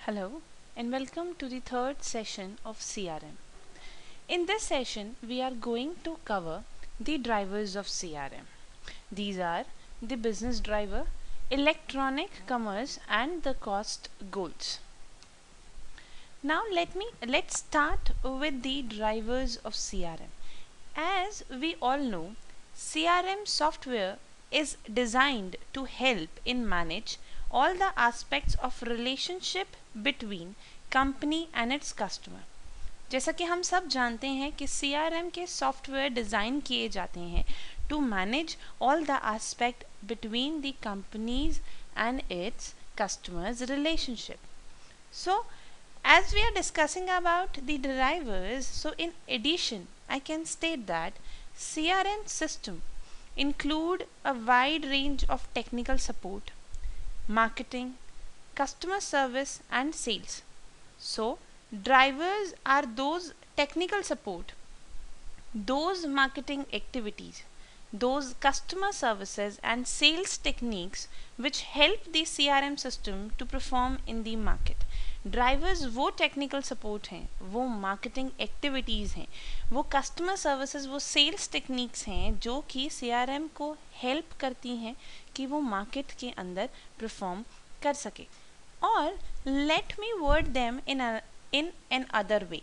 Hello and welcome to the third session of CRM. In this session, we are going to cover the drivers of CRM. These are the business driver, electronic commerce and the cost goals. Now let's start with the drivers of CRM. As we all know, CRM software is designed to help in manage all the aspects of relationship between company and its customer. जैसा कि हम सब जानते हैं कि CRM के software design किए जाते हैं to manage all the aspect between the companies and its customers relationship. So as we are discussing about the drivers, so in addition I can state that CRM system include a wide range of technical support, marketing, customer service and sales. So drivers are those technical support, those marketing activities, those customer services and sales techniques which help the CRM system to perform in the market. Drivers वो technical support हैं, वो marketing activities हैं, वो customer services, वो sales techniques हैं जो कि CRM को हेल्प करती हैं कि वो मार्केट के अंदर परफॉर्म कर सके. और let me word them in an other way.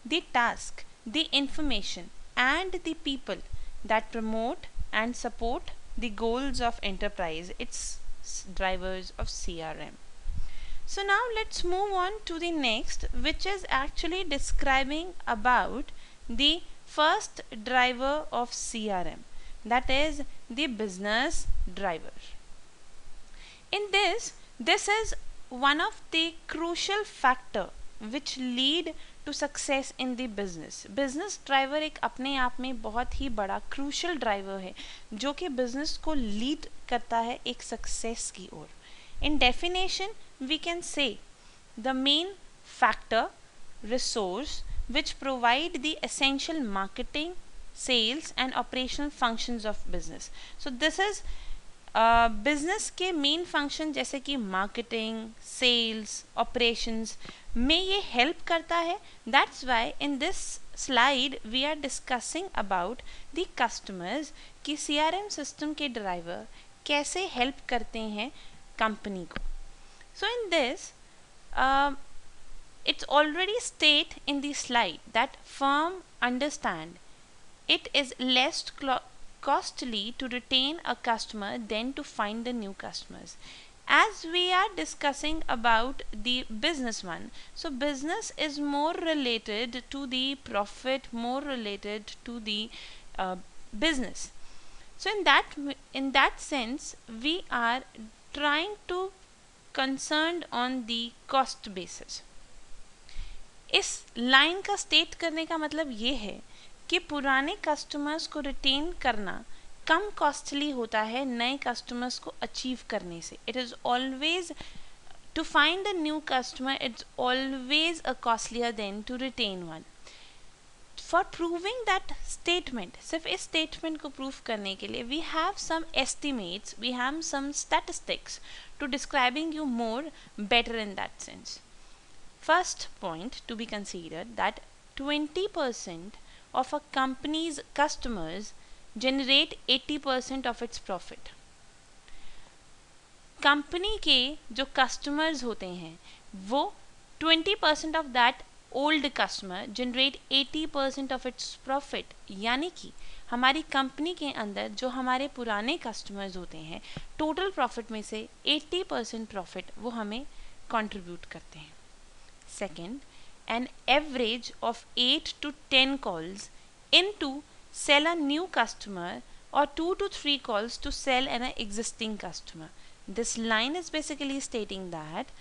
The task, the information and the people that promote and support the goals of enterprise, its drivers of CRM. So now let's move on to the next, which is actually describing about the first driver of CRM, that is the business driver. In this is one of the crucial factor which lead to success in the business. business driver एक अपने आप में बहुत ही बड़ा crucial driver है जो कि business को lead करता है एक success की ओर. In definition, we can say the main factor, resource which provide the essential marketing, sales and operational functions of business. So this is business के मेन फंक्शन जैसे कि मार्केटिंग, सेल्स, ऑपरेशंस में ये help करता है. That's why in this slide we are discussing about the customers कि CRM system के driver कैसे हेल्प करते हैं कंपनी को. So in this it's already state in the slide that firm understand it is less costly to retain a customer than to find the new customers. As we are discussing about the business one, so business is more related to the profit, more related to the business. So in that sense we are trying to concerned on the cost basis. इस line का state करने का मतलब ये है कि पुराने customers को रिटेन करना कम कॉस्टली होता है नए कस्टमर्स को अचीव करने से. It is always to find a new customer, it's always a costlier than to retain one. For proving that statement, सिर्फ इस स्टेटमेंट को प्रूव करने के लिए we have some estimates, we have some statistics to describing you more better in that sense. First point to be considered that 20% of a company's customers generate 80% of its profit. Company के जो customers होते हैं वो 20% of that old customer generate 80% of its profit. यानी कि हमारी company के अंदर जो हमारे पुराने कस्टमर्स होते हैं टोटल प्रॉफिट में से 80% प्रॉफिट वो हमें कंट्रीब्यूट करते हैं. Second, an average of 8 to 10 calls into sell a new customer or 2 to 3 calls to sell an existing customer. This line is basically stating that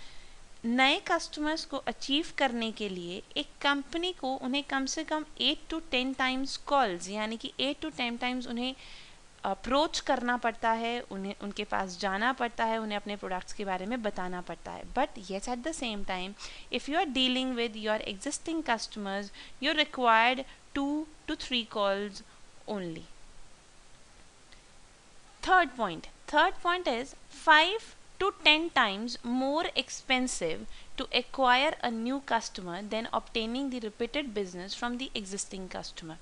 नए कस्टमर्स को अचीव करने के लिए एक कंपनी को उन्हें कम से कम 8 to 10 टाइम्स कॉल्स यानी कि 8 to 10 टाइम्स उन्हें अप्रोच करना पड़ता है, उन्हें उनके पास जाना पड़ता है, उन्हें अपने प्रोडक्ट्स के बारे में बताना पड़ता है. But yes at the same time if you are dealing with your existing customers you required 2 to 3 calls only. Third point is 5 to 10 times more expensive to acquire a new customer than obtaining the repeated business from the existing customer.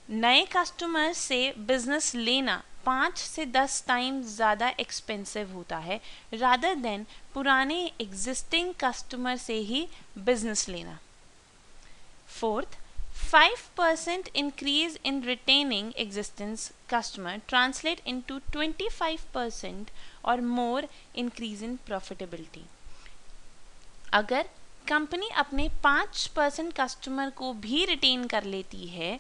नए customer से business लेना 5 से 10 time ज़्यादा expensive होता है rather than पुराने existing customer से ही business लेना. Fourth, 5% increase in retaining existing customer translate into 25% or more increase in profitability. अगर कंपनी अपने 5% कस्टमर को भी रिटेन कर लेती है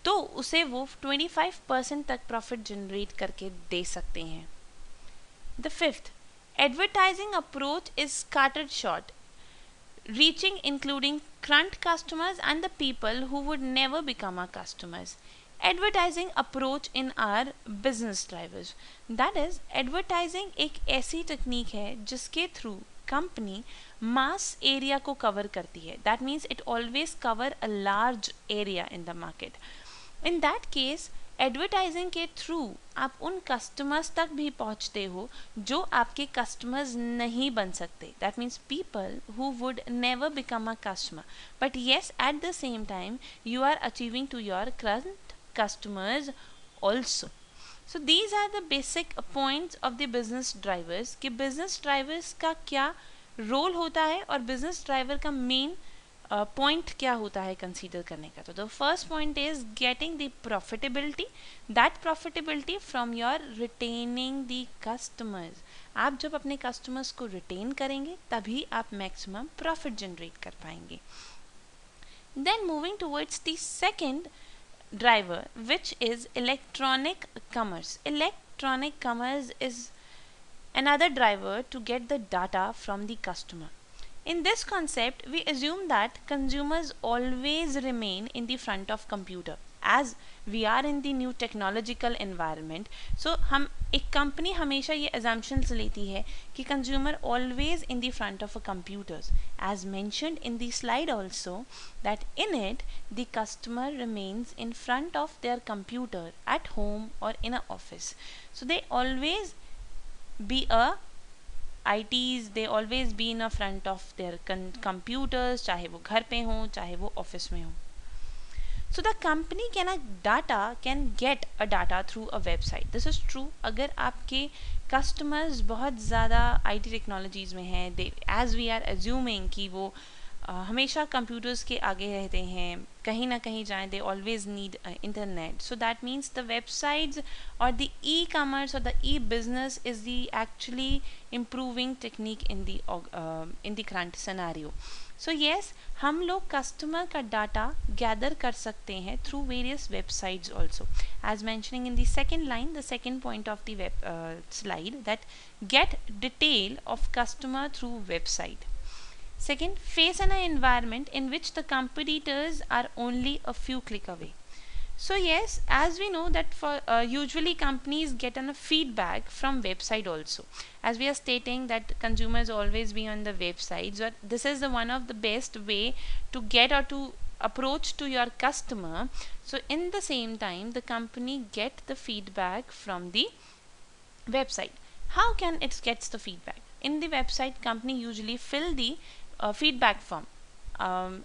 तो उसे वो 25% तक प्रॉफिट जनरेट करके दे सकते हैं. The fifth, advertising approach is scattered shot, reaching including current customers and the people who would never become our customers. Advertising approach in our business drivers, that is advertising एक ऐसी technique है जिसके through company मास area को cover करती है. That means it always cover a large area in the market. In that case advertising के through आप उन कस्टमर्स तक भी पहुंचते हो जो आपके कस्टमर्स नहीं बन सकते. That means people who would never become a customer, but yes at the same time you are achieving to your current customers also. So these are the basic points of the business drivers कि business drivers का क्या role होता है और business driver का main point क्या होता है कंसीडर करने का. तो the first point is getting the profitability. That profitability from your retaining the customers. आप जब अपने कस्टमर्स को रिटेन करेंगे तभी आप मैक्सिमम प्रॉफिट जनरेट कर पाएंगे. Then moving towards the second driver, which is electronic commerce. Electronic commerce is another driver to get the data from the customer. In this concept, we assume that consumers always remain in the front of computer as we are in the new technological environment. So हम एक company हमेशा ये assumptions लेती है कि consumer always in the front of a computers, as mentioned in the slide also, that in it the customer remains in front of their computer at home or in a office. So they always be a ITs, they always be in a front of their computers, चाहे वो घर पे हों चाहे वो office में हों. So the company can get a data through a website. This is true. अगर आपके customers बहुत ज़्यादा IT टेक्नोलॉजीज़ में हैं, as we are assuming कि वो हमेशा कंप्यूटर्स के आगे रहते हैं, कहीं ना कहीं जाएं, they always need internet. So that means the websites or the e-commerce or the e-business is the actually improving technique in the current scenario. So yes, हम लोग कस्टमर का डाटा गैदर कर सकते हैं through various websites also, as mentioning in the second line, the second point of the slide, that get detail of customer through website. Second, face an environment in which the competitors are only a few click away. So yes, as we know that for usually companies get a feedback from website also, as we are stating that consumers always be on the websites, or this is the one of the best way to get or to approach to your customer. So in the same time the company get the feedback from the website. How can it gets the feedback? In the website company usually fill the feedback form.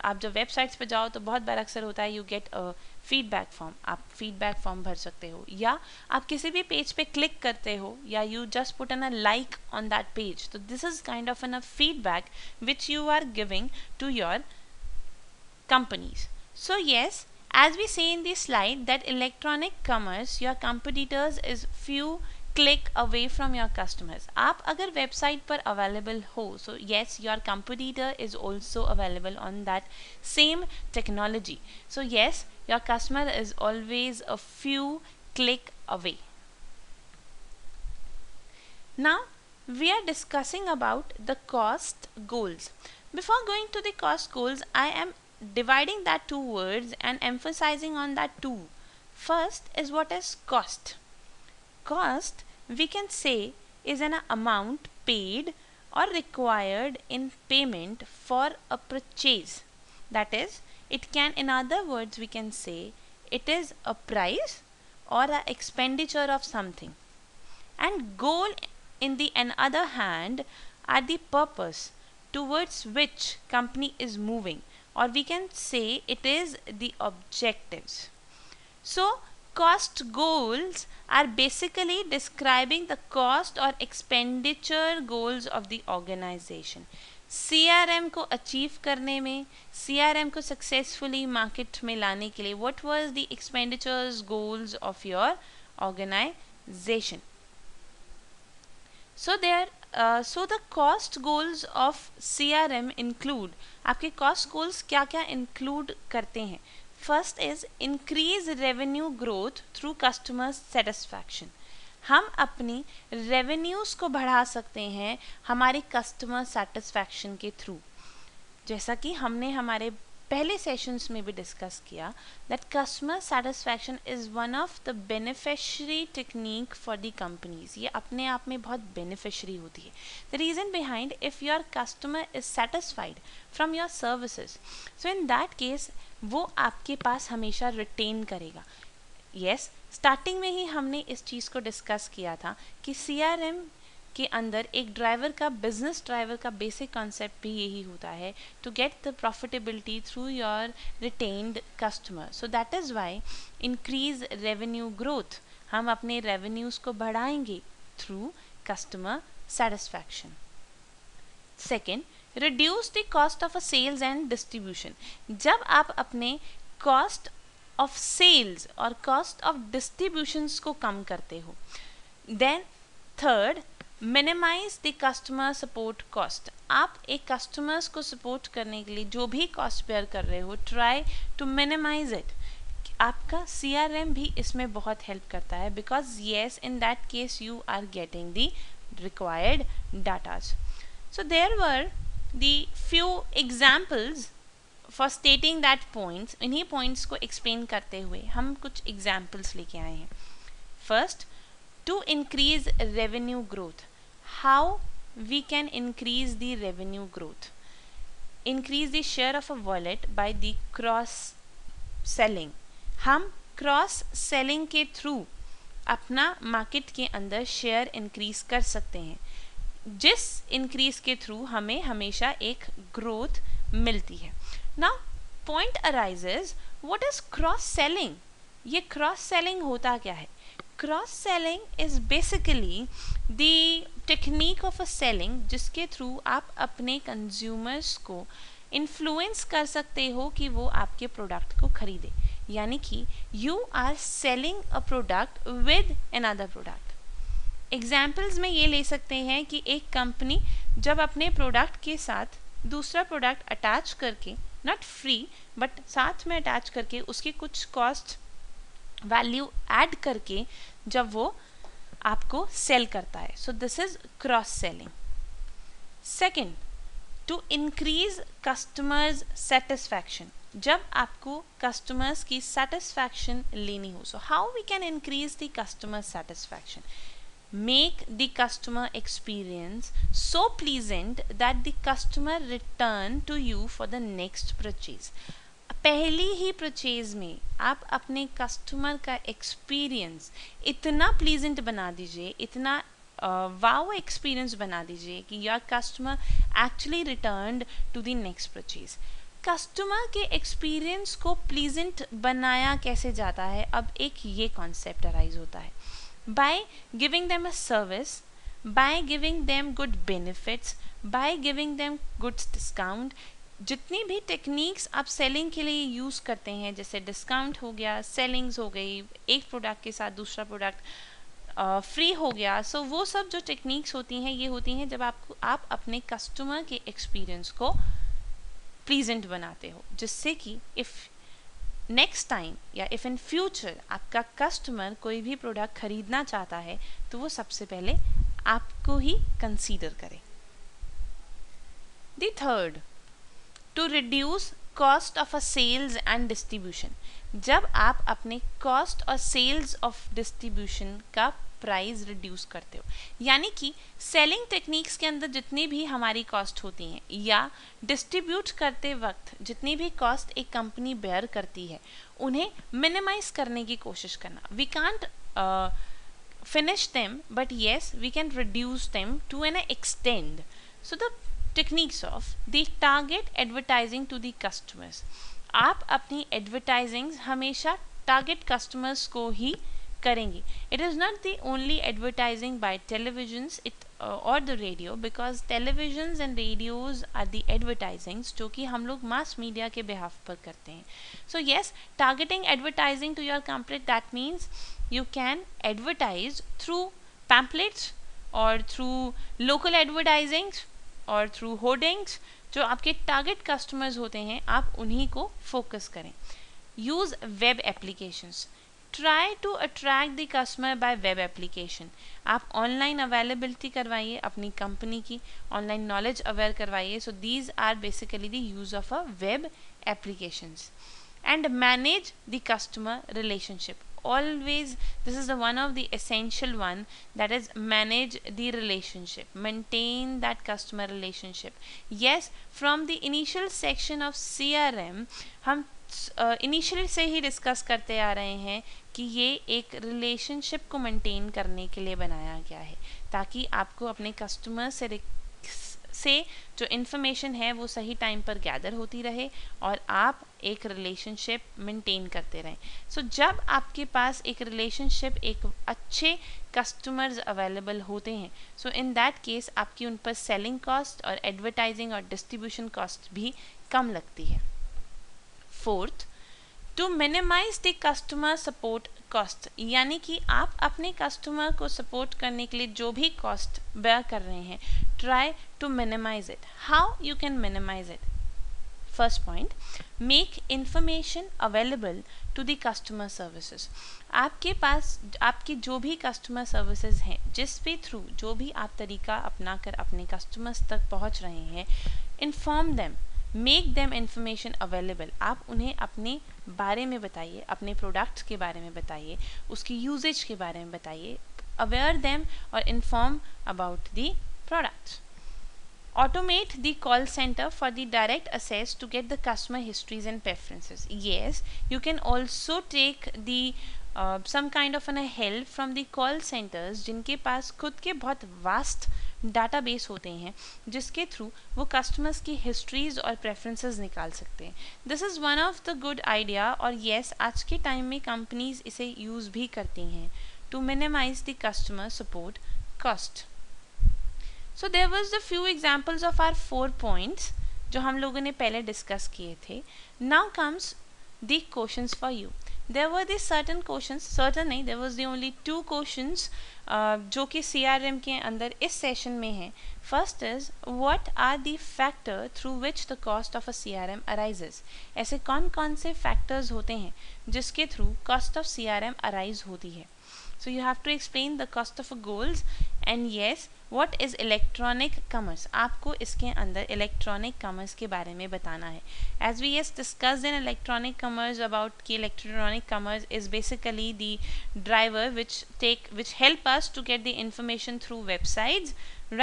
आप जब websites पे जाओ तो बहुत बार अक्सर होता है you get a feedback form. आप फीडबैक फॉर्म भर सकते हो, या आप किसी भी पेज पे क्लिक करते हो, या you just put an uh like on that page. तो this is kind of an uh feedback which you are giving to your companies. So yes, as we say in this slide that electronic commerce, your competitors is few click away from your customers. आप अगर website पर available हो, so yes, your competitor is also available on that same technology. So yes, your customer is always a few click away. Now we are discussing about the cost goals. Before going to the cost goals, I am dividing that two words and emphasizing on that two. First is what is cost. Cost, we can say, is an amount paid or required in payment for a purchase. That is, it can, in other words, we can say it is a price or an expenditure of something. And goal in the another hand are the purpose towards which company is moving, or we can say it is the objectives. So cost goals are basically describing the cost or expenditure goals of the organization. CRM को achieve करने में, CRM को successfully market में लाने के लिए, what was the expenditures goals of your organization? So the cost goals of CRM include, आपके cost goals क्या क्या include करते हैं? First is increase revenue growth through customer satisfaction. हम अपनी revenues को बढ़ा सकते हैं हमारे customer satisfaction के थ्रू. जैसा कि हमने हमारे पहले सेशंस में भी डिस्कस किया that customer satisfaction is one of the beneficiary technique for the companies. ये अपने आप में बहुत beneficiary होती है. The reason behind, if your customer is satisfied from your services, so in that case वो आपके पास हमेशा retain करेगा. Yes, स्टार्टिंग में ही हमने इस चीज़ को डिस्कस किया था कि CRM के अंदर एक ड्राइवर का, बिजनेस ड्राइवर का बेसिक कॉन्सेप्ट भी यही होता है, to get the profitability through your retained customer. So that is why increase revenue growth, हम अपने रेवेन्यूज़ को बढ़ाएंगे through customer satisfaction. Second, reduce the cost of a sales and distribution. जब आप अपने कॉस्ट ऑफ सेल्स और cost of distributions को कम करते हो. Then third, minimize the customer support cost. आप एक कस्टमर्स को सपोर्ट करने के लिए जो भी कॉस्ट बेयर कर रहे हो, ट्राई टू मिनिमाइज इट. आपका CRM भी इसमें बहुत हेल्प करता है, because yes in that case you are getting the required datas. So there were the few examples for stating that points. इन्हीं पॉइंट्स को एक्सप्लेन करते हुए हम कुछ एग्जाम्पल्स लेके आए हैं. First, to increase revenue growth. How we can increase the revenue growth? Increase the share of a wallet by the cross selling. हम क्रॉस सेलिंग के थ्रू अपना मार्केट के अंदर शेयर इंक्रीज कर सकते हैं, जिस इंक्रीज के थ्रू हमें हमेशा एक ग्रोथ मिलती है. Now point arises, what is cross selling? ये क्रॉस सेलिंग होता क्या है? Cross selling is basically the technique of a selling जिसके थ्रू आप अपने कंज्यूमर्स को इन्फ्लुएंस कर सकते हो कि वो आपके प्रोडक्ट को खरीदे. यानी कि you are selling a product with another product. Examples में ये ले सकते हैं कि एक कंपनी जब अपने प्रोडक्ट के साथ दूसरा प्रोडक्ट अटैच करके, नॉट फ्री बट साथ में अटैच करके, उसकी कुछ कॉस्ट वैल्यू ऐड करके जब वो आपको सेल करता है. So this is cross selling. Second, to increase customers satisfaction. जब आपको कस्टमर्स की सेटिस्फैक्शन लेनी हो, so how we can increase the customer satisfaction? Make the customer experience so pleasant that the customer return to you for the next purchase. पहली ही purchase में आप अपने customer का एक्सपीरियंस इतना प्लीजेंट बना दीजिए, इतना वाव एक्सपीरियंस बना दीजिए कि your customer actually returned to the next purchase. Customer के एक्सपीरियंस को प्लीजेंट बनाया कैसे जाता है? अब एक ये कॉन्सेप्ट अराइज होता है, by giving them a service, by giving them good benefits, by giving them good discount. जितनी भी टेक्निक्स आप सेलिंग के लिए यूज़ करते हैं, जैसे डिस्काउंट हो गया, सेलिंग्स हो गई, एक प्रोडक्ट के साथ दूसरा प्रोडक्ट फ्री हो गया. सो वो सब जो टेक्निक्स होती हैं, ये होती हैं जब आप अपने कस्टमर के एक्सपीरियंस को प्लीजेंट बनाते हो, जिससे कि इफ़ नेक्स्ट टाइम या इफ़ इन फ्यूचर आपका कस्टमर कोई भी प्रोडक्ट खरीदना चाहता है तो वो सबसे पहले आपको ही कंसीडर करे. The third, to reduce cost of a sales and distribution. जब आप अपने कॉस्ट और सेल्स ऑफ डिस्ट्रीब्यूशन का प्राइस रिड्यूस करते हो, यानी कि सेलिंग टेक्निक्स के अंदर जितनी भी हमारी कॉस्ट होती हैं या डिस्ट्रीब्यूट करते वक्त जितनी भी कॉस्ट एक कंपनी बेयर करती है, उन्हें मिनिमाइज करने की कोशिश करना. We can't finish them, but yes, we can reduce them to an extent. So the techniques of the target advertising to the customers. आप अपनी एडवर्टाइजिंग हमेशा टारगेट कस्टमर्स को ही करेंगे. It is not the only advertising by televisions it or the radio, because televisions and radios are the advertisings जो कि हम लोग मास मीडिया के बिहाफ पर करते हैं. So yes, targeting advertising to your complete, that means you can advertise through pamphlets or through local advertising or through hoardings. जो आपके टारगेट कस्टमर्स होते हैं आप उन्हीं को फोकस करें. Use web applications. Try to attract the customer by web application. आप online availability करवाइए अपनी कंपनी की, ऑनलाइन नॉलेज अवेयर करवाइए. So these are basically the use of a web applications. And manage the customer relationship. Always, this is the one of the essential one, that is manage the relationship, maintain that customer relationship. Yes, from the initial section of CRM हम initial से ही discuss करते आ रहे हैं कि ये एक relationship को maintain करने के लिए बनाया गया है, ताकि आपको अपने कस्टमर से जो इन्फॉर्मेशन है वो सही टाइम पर गैदर होती रहे और आप एक रिलेशनशिप मेंटेन करते रहें. सो जब आपके पास एक रिलेशनशिप, एक अच्छे कस्टमर्स अवेलेबल होते हैं, सो इन दैट केस आपकी उन पर सेलिंग कॉस्ट और एडवर्टाइजिंग और डिस्ट्रीब्यूशन कॉस्ट भी कम लगती है. Fourth, to minimize the customer support cost, यानी कि आप अपने कस्टमर को सपोर्ट करने के लिए जो भी कॉस्ट बेयर कर रहे हैं, try to minimize it. How you can minimize it? First point, make information available to the customer services. आपके पास आपकी जो भी कस्टमर सर्विसेज हैं, जिस भी थ्रू जो भी आप तरीका अपना कर अपने कस्टमर्स तक पहुंच रहे हैं, inform them, make them information available. आप उन्हें अपने बारे में बताइए, अपने प्रोडक्ट्स के बारे में बताइए, उसकी यूजेज के बारे में बताइए. अवेयर देम और inform about the products. Automate the call center for the direct access to get the customer histories and preferences. Yes, you can also take the some kind of a help from the call centers जिनके पास खुद के बहुत vast database होते हैं, जिसके through वो customers की histories और प्रेफरेंसेस निकाल सकते हैं. This is one of the good idea. और येस, आज के टाइम में कंपनीज इसे यूज़ भी करती हैं to minimize the customer support cost. So there was the few examples of our 4 points जो हम लोगों ने पहले डिस्कस किए थे. Now comes the questions for you. There were the certain questions, certain नहीं, there was the only 2 questions जो कि CRM के अंदर इस सेशन में है. First is, what are the factor through which the cost of a CRM arises? ऐसे कौन कौन से factors होते हैं जिसके through cost of CRM arise होती है. So you have to explain the cost of a goals, and yes, what is electronic commerce? आपको इसके अंदर electronic commerce के बारे में बताना है. As we discussed in electronic commerce about कि electronic commerce is basically the driver which help us to get the information through websites,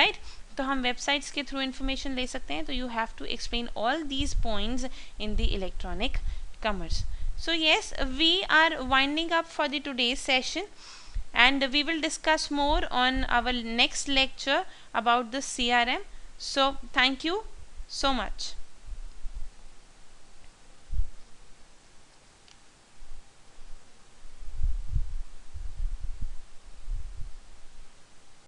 right? तो हम websites के through information ले सकते हैं. तो you have to explain all these points in the electronic commerce. So yes, we are winding up for the today's session. And we will discuss more on our next lecture about the CRM. So thank you so much.